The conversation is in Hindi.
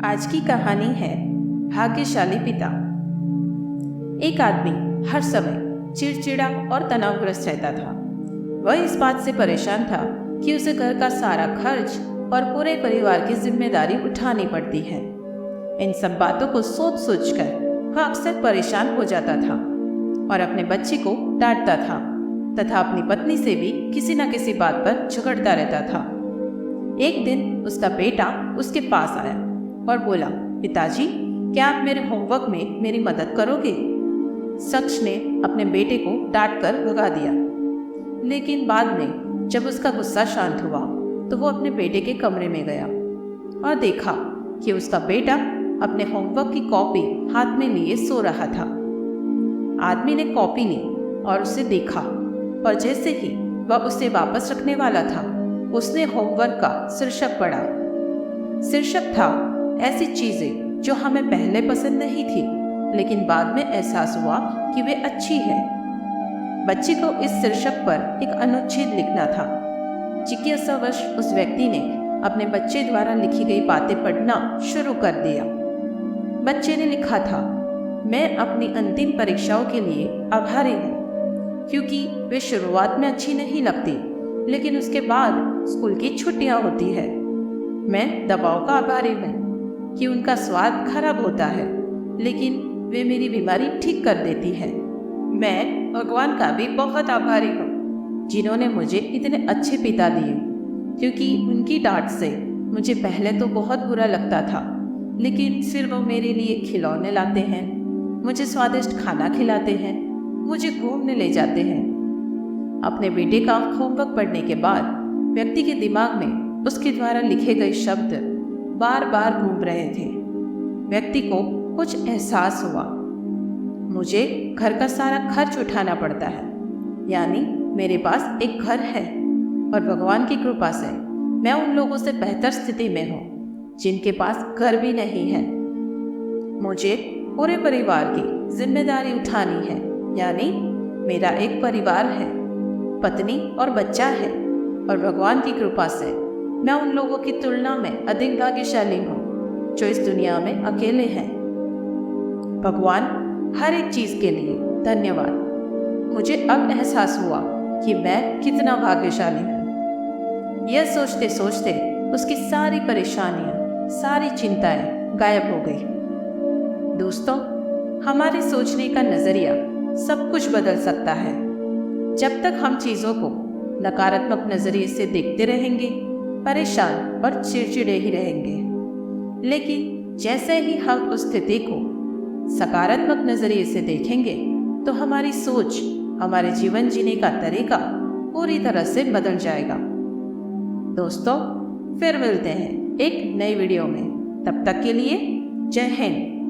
आज की कहानी है भाग्यशाली पिता। एक आदमी हर समय चिड़चिड़ा और तनावग्रस्त रहता था। वह इस बात से परेशान था कि उसे घर का सारा खर्च और पूरे परिवार की जिम्मेदारी उठानी पड़ती है। इन सब बातों को सोच सोचकर वह अक्सर परेशान हो जाता था और अपने बच्चे को डांटता था तथा अपनी पत्नी से भी किसी न किसी बात पर झगड़ता रहता था। एक दिन उसका बेटा उसके पास आया और बोला, पिताजी, क्या आप मेरे होमवर्क में मेरी मदद करोगे? शख्स ने अपने बेटे को डांट कर भगा दिया, लेकिन बाद में जब उसका गुस्सा शांत हुआ तो वो अपने बेटे के कमरे में गया और देखा कि उसका बेटा अपने होमवर्क की कॉपी हाथ में लिए सो रहा था। आदमी ने कॉपी ली और उसे देखा और जैसे ही वह उसे वापस रखने वाला था, उसने होमवर्क का शीर्षक पढ़ा। शीर्षक था ऐसी चीजें जो हमें पहले पसंद नहीं थी, लेकिन बाद में एहसास हुआ कि वे अच्छी है। बच्चे को इस शीर्षक पर एक अनुच्छेद लिखना था। जिज्ञासावश उस व्यक्ति ने अपने बच्चे द्वारा लिखी गई बातें पढ़ना शुरू कर दिया। बच्चे ने लिखा था, मैं अपनी अंतिम परीक्षाओं के लिए आभारी हूँ, क्योंकि वे शुरुआत में अच्छी नहीं लगती, लेकिन उसके बाद स्कूल की छुट्टियां होती है। मैं दवाओं का आभारी हूँ कि उनका स्वाद खराब होता है, लेकिन वे मेरी बीमारी ठीक कर देती है। मैं भगवान का भी बहुत आभारी हूँ जिन्होंने मुझे इतने अच्छे पिता दिए, क्योंकि उनकी डांट से मुझे पहले तो बहुत बुरा लगता था, लेकिन फिर वो मेरे लिए खिलौने लाते हैं, मुझे स्वादिष्ट खाना खिलाते हैं, मुझे घूमने ले जाते हैं। अपने बेटे का होमवर्क पढ़ने के बाद व्यक्ति के दिमाग में उसके द्वारा लिखे गए शब्द बार बार घूम रहे थे। व्यक्ति को कुछ एहसास हुआ, मुझे घर का सारा खर्च उठाना पड़ता है, यानी मेरे पास एक घर है और भगवान की कृपा से मैं उन लोगों से बेहतर स्थिति में हूँ जिनके पास घर भी नहीं है। मुझे पूरे परिवार की जिम्मेदारी उठानी है, यानी मेरा एक परिवार है, पत्नी और बच्चा है, और भगवान की कृपा से मैं उन लोगों की तुलना में अधिक भाग्यशाली हूँ जो इस दुनिया में अकेले हैं। भगवान, हर एक चीज़ के लिए धन्यवाद। मुझे अब एहसास हुआ कि मैं कितना भाग्यशाली हूँ। यह सोचते सोचते उसकी सारी परेशानियाँ, सारी चिंताएं गायब हो गई। दोस्तों, हमारे सोचने का नज़रिया सब कुछ बदल सकता है। जब तक हम चीज़ों को नकारात्मक नज़रिए से देखते रहेंगे, परेशान और चिड़चिड़े ही रहेंगे। लेकिन जैसे ही हम उस स्थिति को सकारात्मक नज़रिए से देखेंगे तो हमारी सोच, हमारे जीवन जीने का तरीका पूरी तरह से बदल जाएगा। दोस्तों, फिर मिलते हैं एक नई वीडियो में। तब तक के लिए जय हिंद।